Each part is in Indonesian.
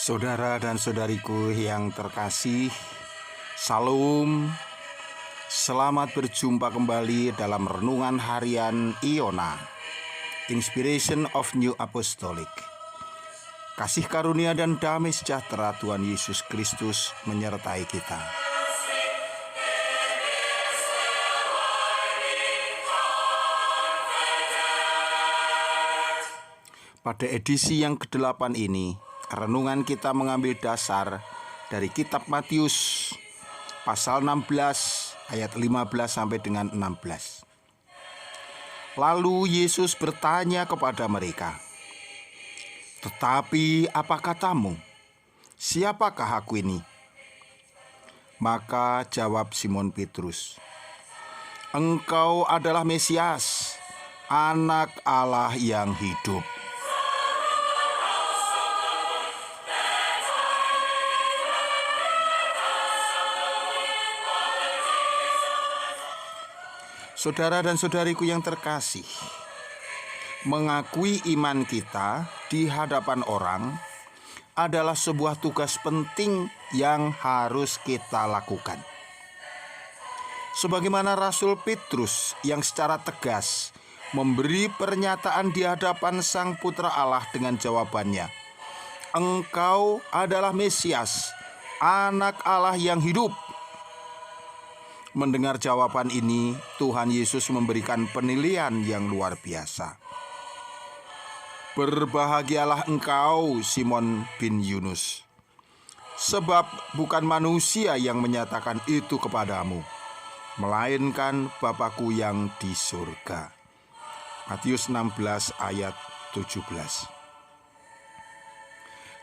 Saudara dan saudariku yang terkasih, Salam. Selamat berjumpa kembali dalam renungan harian Iona, Inspiration of New Apostolic. Kasih karunia dan damai sejahtera Tuhan Yesus Kristus menyertai kita. Pada edisi yang ke-8 ini, renungan kita mengambil dasar dari kitab Matius pasal 16 ayat 15 sampai dengan 16. Lalu Yesus bertanya kepada mereka, "Tetapi apa katamu? Siapakah aku ini?" Maka jawab Simon Petrus, "Engkau adalah Mesias, Anak Allah yang hidup." Saudara dan saudariku yang terkasih, mengakui iman kita di hadapan orang adalah sebuah tugas penting yang harus kita lakukan. Sebagaimana Rasul Petrus yang secara tegas memberi pernyataan di hadapan Sang Putra Allah dengan jawabannya, "Engkau adalah Mesias, Anak Allah yang hidup." Mendengar jawaban ini, Tuhan Yesus memberikan penilaian yang luar biasa. "Berbahagialah engkau, Simon bin Yunus, sebab bukan manusia yang menyatakan itu kepadamu, melainkan Bapa-Ku yang di surga." Matius 16 ayat 17.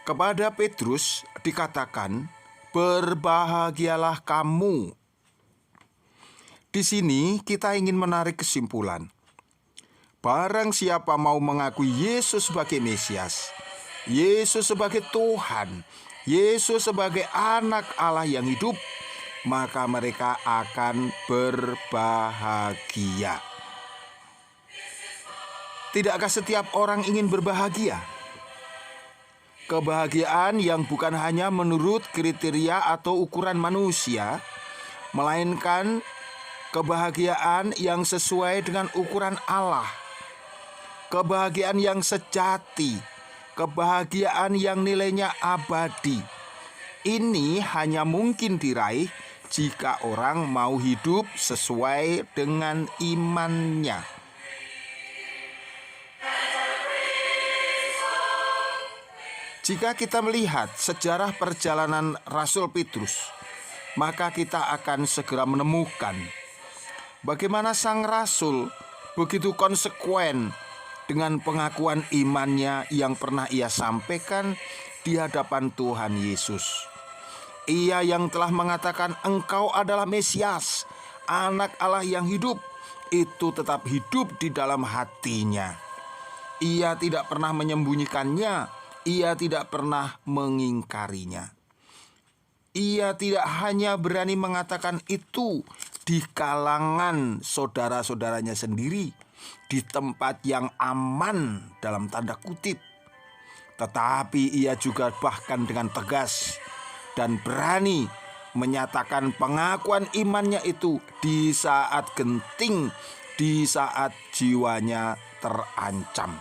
Kepada Petrus dikatakan, "Berbahagialah kamu." Di sini kita ingin menarik kesimpulan. Barang siapa mau mengakui Yesus sebagai Mesias, Yesus sebagai Tuhan, Yesus sebagai Anak Allah yang hidup, maka mereka akan berbahagia. Tidakkah setiap orang ingin berbahagia? Kebahagiaan yang bukan hanya menurut kriteria atau ukuran manusia, melainkan kebahagiaan yang sesuai dengan ukuran Allah, kebahagiaan yang sejati, kebahagiaan yang nilainya abadi. Ini hanya mungkin diraih jika orang mau hidup sesuai dengan imannya. Jika kita melihat sejarah perjalanan Rasul Petrus, maka kita akan segera menemukan bagaimana sang rasul begitu konsekuen dengan pengakuan imannya yang pernah ia sampaikan di hadapan Tuhan Yesus. Ia yang telah mengatakan, "Engkau adalah Mesias, Anak Allah yang hidup," itu tetap hidup di dalam hatinya. Ia tidak pernah menyembunyikannya, ia tidak pernah mengingkarinya. Ia tidak hanya berani mengatakan itu di kalangan saudara-saudaranya sendiri, di tempat yang aman dalam tanda kutip, tetapi ia juga bahkan dengan tegas dan berani menyatakan pengakuan imannya itu di saat genting, di saat jiwanya terancam.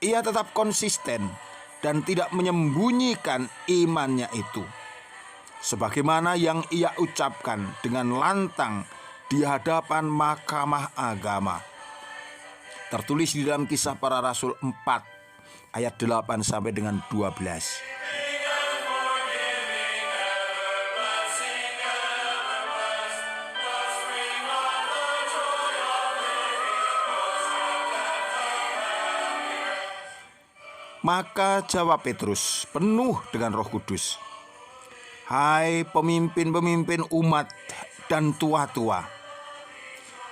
Ia tetap konsisten dan tidak menyembunyikan imannya itu, sebagaimana yang ia ucapkan dengan lantang di hadapan mahkamah agama. Tertulis di dalam Kisah Para Rasul 4 ayat 8 sampai dengan 12. Maka jawab Petrus penuh dengan Roh Kudus, "Hai pemimpin-pemimpin umat dan tua-tua,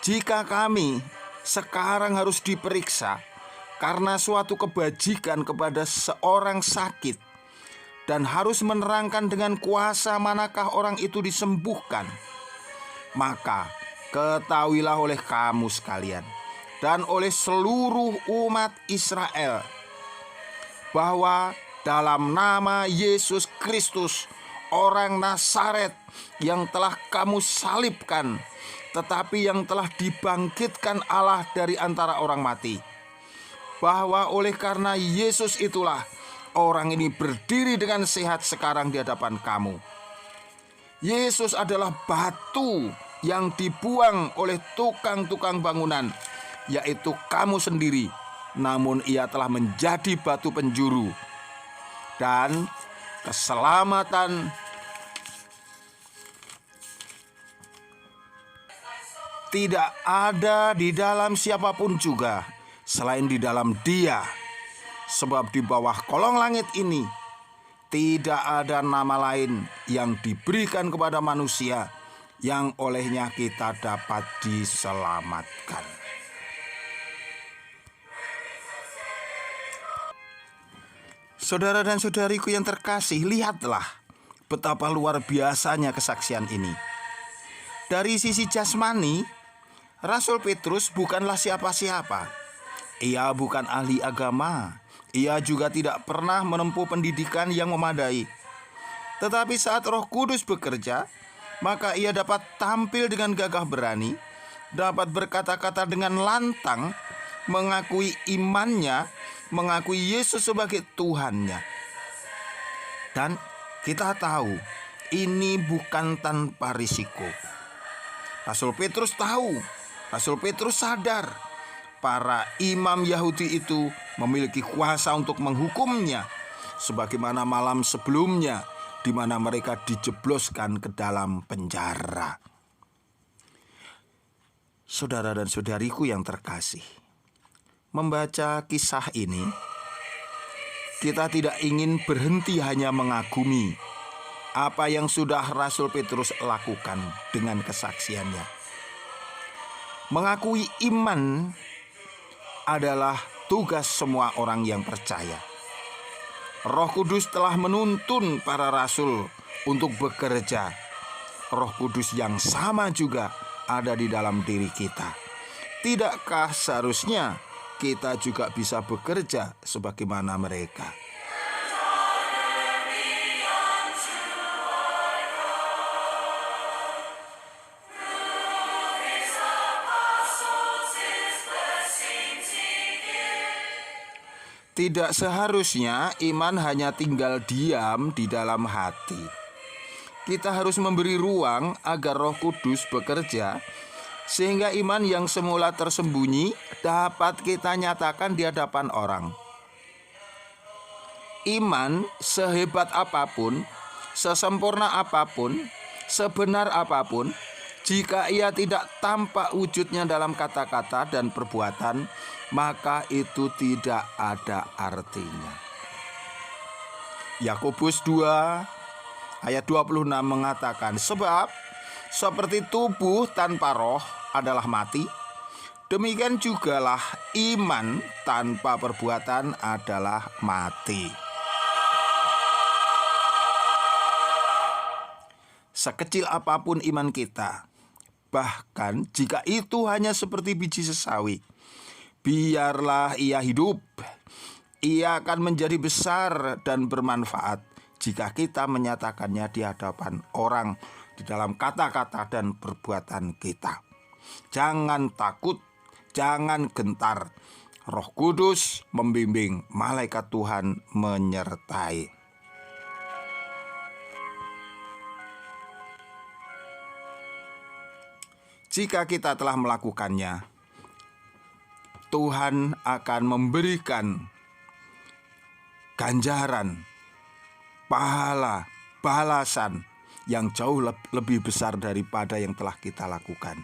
jika kami sekarang harus diperiksa karena suatu kebajikan kepada seorang sakit dan harus menerangkan dengan kuasa manakah orang itu disembuhkan, maka ketahuilah oleh kamu sekalian dan oleh seluruh umat Israel bahwa dalam nama Yesus Kristus, orang Nazaret yang telah kamu salibkan, tetapi yang telah dibangkitkan Allah dari antara orang mati. Bahwa oleh karena Yesus itulah orang ini berdiri dengan sehat sekarang di hadapan kamu. Yesus adalah batu yang dibuang oleh tukang-tukang bangunan, yaitu kamu sendiri. Namun ia telah menjadi batu penjuru. Dan keselamatan tidak ada di dalam siapapun juga selain di dalam Dia. Sebab di bawah kolong langit ini tidak ada nama lain yang diberikan kepada manusia yang olehnya kita dapat diselamatkan. Saudara dan saudariku yang terkasih, lihatlah betapa luar biasanya kesaksian ini. Dari sisi jasmani, Rasul Petrus bukanlah siapa-siapa. Ia bukan ahli agama. Ia juga tidak pernah menempuh pendidikan yang memadai. Tetapi saat Roh Kudus bekerja, maka ia dapat tampil dengan gagah berani, dapat berkata-kata dengan lantang, mengakui imannya, mengakui Yesus sebagai Tuhannya. Dan kita tahu ini bukan tanpa risiko. Rasul Petrus tahu, Rasul Petrus sadar para imam Yahudi itu memiliki kuasa untuk menghukumnya, sebagaimana malam sebelumnya di mana mereka dijebloskan ke dalam penjara. Saudara dan saudariku yang terkasih, membaca kisah ini, kita tidak ingin berhenti hanya mengagumi apa yang sudah Rasul Petrus lakukan dengan kesaksiannya. Mengakui iman adalah tugas semua orang yang percaya. Roh Kudus telah menuntun para rasul untuk bekerja. Roh Kudus yang sama juga ada di dalam diri kita. Tidakkah seharusnya kita juga bisa bekerja sebagaimana mereka? Tidak seharusnya iman hanya tinggal diam di dalam hati. Kita harus memberi ruang agar Roh Kudus bekerja, sehingga iman yang semula tersembunyi dapat kita nyatakan di hadapan orang. Iman sehebat apapun, sesempurna apapun, sebenar apapun, jika ia tidak tampak wujudnya dalam kata-kata dan perbuatan, maka itu tidak ada artinya. Yakobus 2 ayat 26 mengatakan, sebab seperti tubuh tanpa roh adalah mati, demikian jugalah iman tanpa perbuatan adalah mati. Sekecil apapun iman kita, bahkan jika itu hanya seperti biji sesawi, biarlah ia hidup. Ia akan menjadi besar dan bermanfaat jika kita menyatakannya di hadapan orang, di dalam kata-kata dan perbuatan kita. Jangan takut, jangan gentar. Roh Kudus membimbing, malaikat Tuhan menyertai. Jika kita telah melakukannya, Tuhan akan memberikan ganjaran, pahala, balasan yang jauh lebih besar daripada yang telah kita lakukan.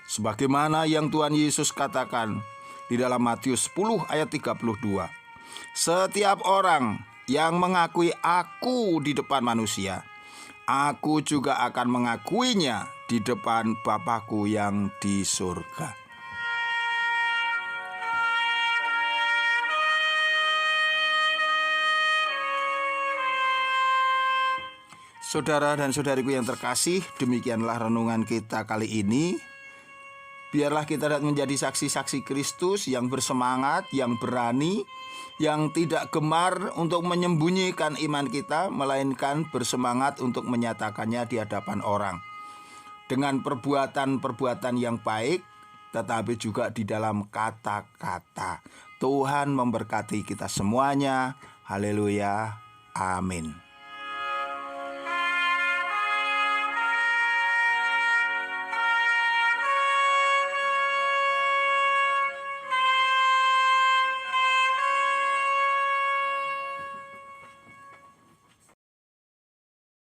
Sebagaimana yang Tuhan Yesus katakan di dalam Matius 10 ayat 32. Setiap orang yang mengakui aku di depan manusia, aku juga akan mengakuinya di depan Bapa-Ku yang di surga. Saudara dan saudariku yang terkasih, demikianlah renungan kita kali ini. Biarlah kita dapat menjadi saksi-saksi Kristus yang bersemangat, yang berani, yang tidak gemar untuk menyembunyikan iman kita, melainkan bersemangat untuk menyatakannya di hadapan orang. Dengan perbuatan-perbuatan yang baik, tetapi juga di dalam kata-kata. Tuhan memberkati kita semuanya. Haleluya. Amin.